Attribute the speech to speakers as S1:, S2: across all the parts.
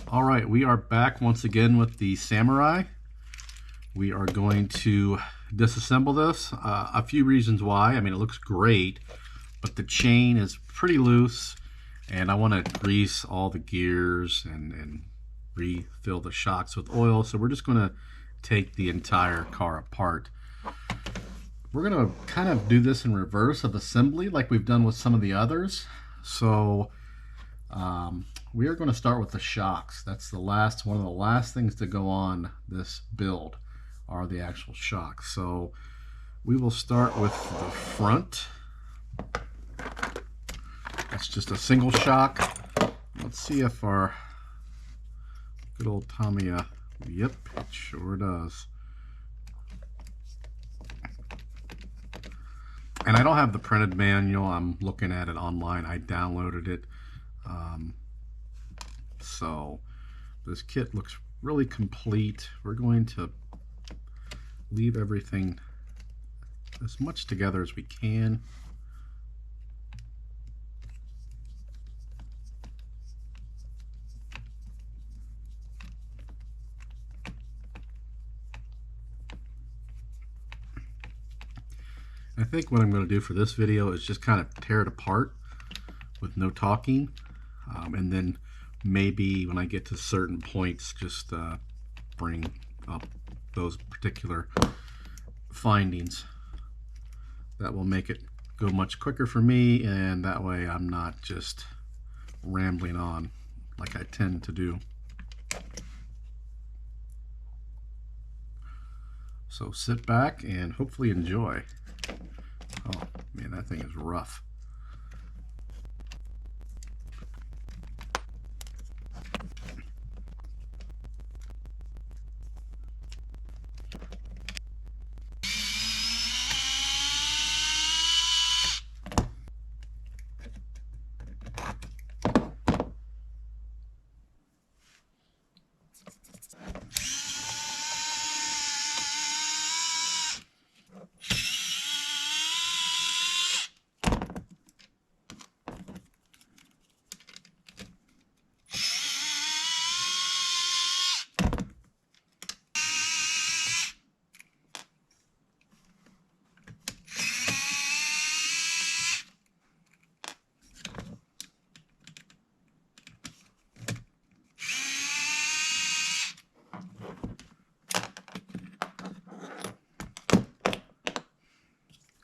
S1: All right, we are back once again with the Samurai. We are going to disassemble this. A few reasons why. I mean, it looks great, but the chain is pretty loose, and I want to grease all the gears and refill the shocks with oil. So we're just going to take the entire car apart. We're going to kind of do this in reverse of assembly like we've done with some of the others. So we are going to start with the shocks. That's one of the last things to go on this build are the actual shocks. So we will start with the front. It's just a single shock. Let's see if our good old Tommy, yep, it sure does. And I don't have the printed manual. I'm looking at it online. I downloaded it. So this kit looks really complete. We're going to leave everything as much together as we can. I think what I'm going to do for this video is just kind of tear it apart with no talking, and then maybe when I get to certain points just bring up those particular findings. That will make it go much quicker for me, and that way I'm not just rambling on like I tend to do. So sit back and hopefully enjoy. Oh man, that thing is rough.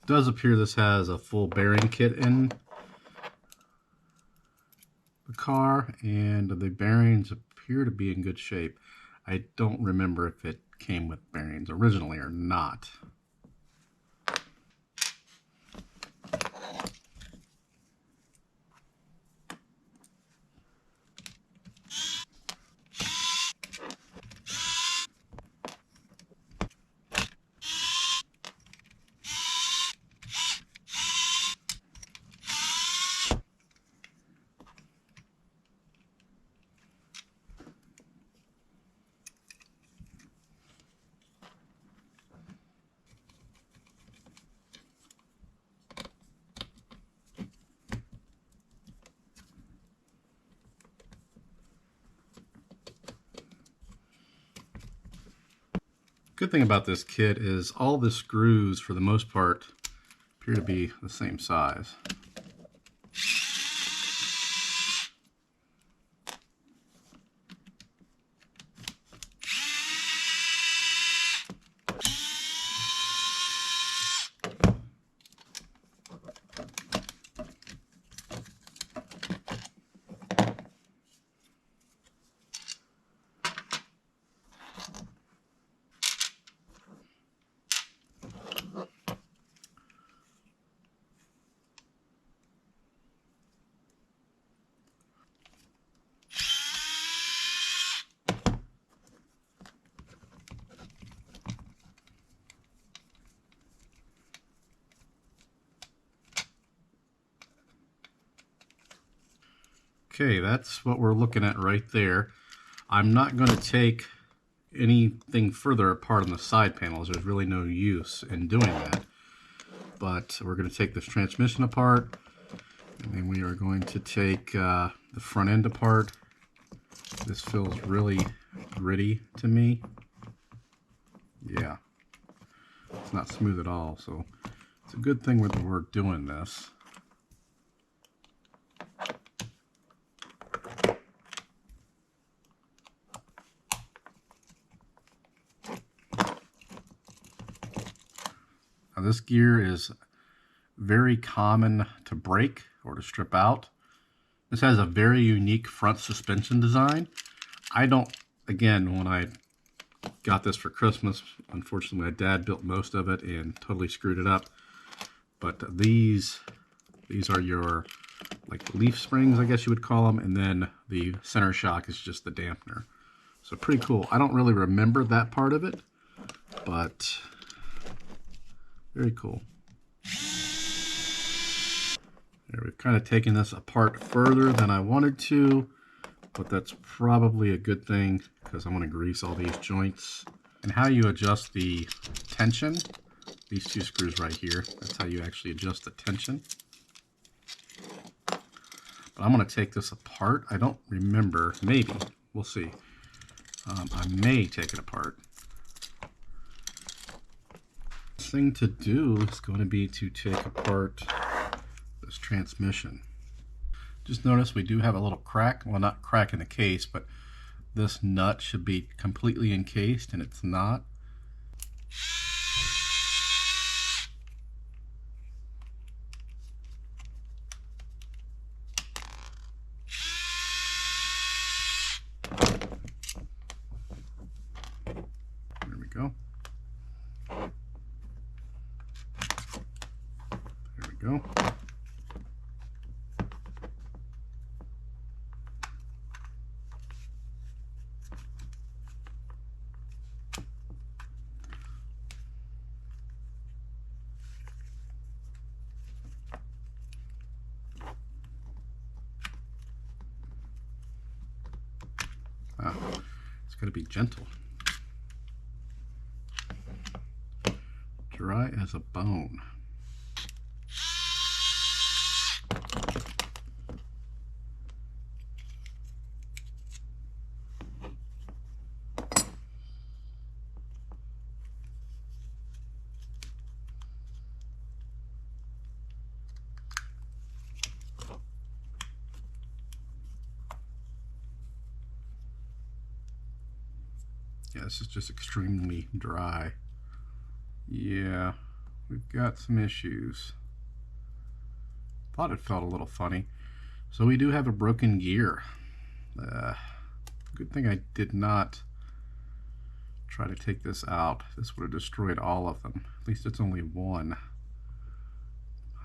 S1: It does appear this has a full bearing kit in the car, and the bearings appear to be in good shape. I don't remember if it came with bearings originally or not. Good thing about this kit is all the screws, for the most part, appear to be the same size. Okay, that's what we're looking at right there. I'm not going to take anything further apart on the side panels. There's really no use in doing that. But we're going to take this transmission apart, and then we are going to take the front end apart, This feels really gritty to me. Yeah, it's not smooth at all, so it's a good thing we're doing this. Now this gear is very common to break or to strip out. This has a very unique front suspension design. I don't, again, when I got this for Christmas, unfortunately my dad built most of it and totally screwed it up. But these are your like leaf springs, I guess you would call them, and then the center shock is just the dampener. So pretty cool. I don't really remember that part of it, but very cool. There, we've kind of taken this apart further than I wanted to, but that's probably a good thing because I want to grease all these joints. And how you adjust the tension, these two screws right here, that's how you actually adjust the tension. But I'm going to take this apart. I don't remember, maybe, we'll see. I may take it apart. The thing to do is going to be to take apart this transmission. Just notice we do have a little crack, well, not crack in the case, but this nut should be completely encased and it's not. There we go. There we go. It's going to be gentle. Dry as a bone. Yeah, this is just extremely dry. Yeah, we've got some issues. Thought it felt a little funny. So we do have a broken gear. Good thing I did not try to take this out. This would have destroyed all of them. At least it's only one.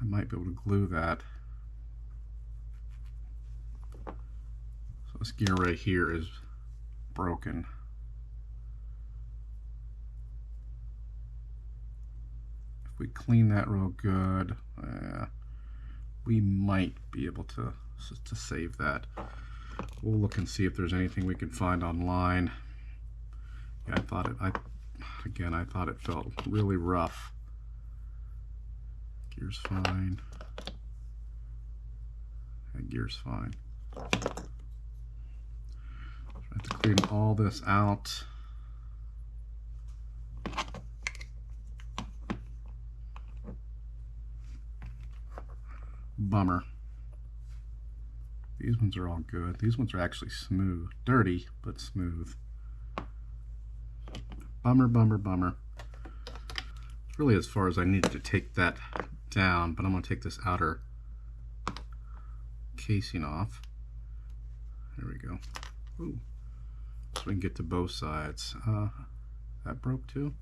S1: I might be able to glue that. So this gear right here is broken. If we clean that real good, we might be able to save that. We'll look and see if there's anything we can find online. Yeah, I thought it felt really rough. Gear's fine. That gear's fine. I have to clean all this out. Bummer. These ones are all good. These ones are actually smooth. Dirty, but smooth. Bummer, bummer, bummer. It's really as far as I needed to take that down, but I'm going to take this outer casing off. There we go. Ooh. So we can get to both sides. That broke too.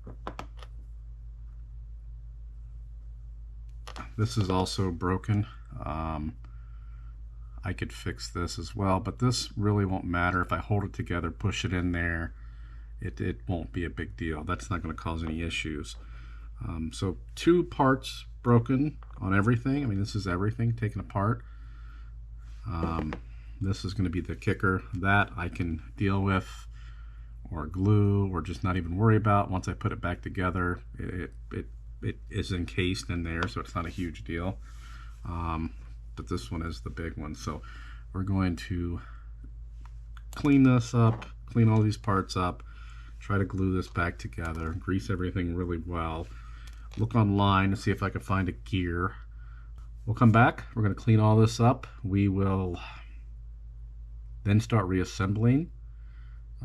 S1: This is also broken. I could fix this as well, but this really won't matter. If I hold it together, push it in there, it won't be a big deal. That's not going to cause any issues. So 2 parts broken on everything. I mean, this is everything taken apart. This is going to be the kicker. That I can deal with, or glue, or just not even worry about. Once I put it back together, it is encased in there, so it's not a huge deal. But this one is the big one. So we're going to clean this up, clean all these parts up, try to glue this back together, grease everything really well. Look online to see if I can find a gear. We'll come back. We're going to clean all this up. We will then start reassembling.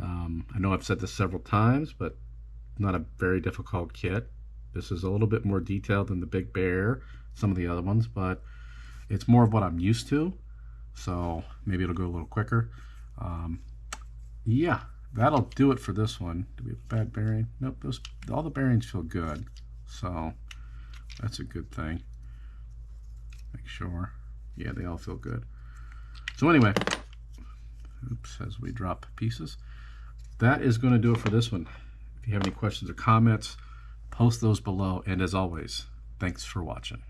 S1: I know I've said this several times, but not a very difficult kit. This is a little bit more detailed than the Big Bear, some of the other ones, but it's more of what I'm used to, so maybe it'll go a little quicker. Yeah, that'll do it for this one. Do we have a bad bearing? Nope, all the bearings feel good, so that's a good thing. Make sure. Yeah, they all feel good. So anyway, oops, as we drop pieces, that is going to do it for this one. If you have any questions or comments, post those below, and as always, thanks for watching.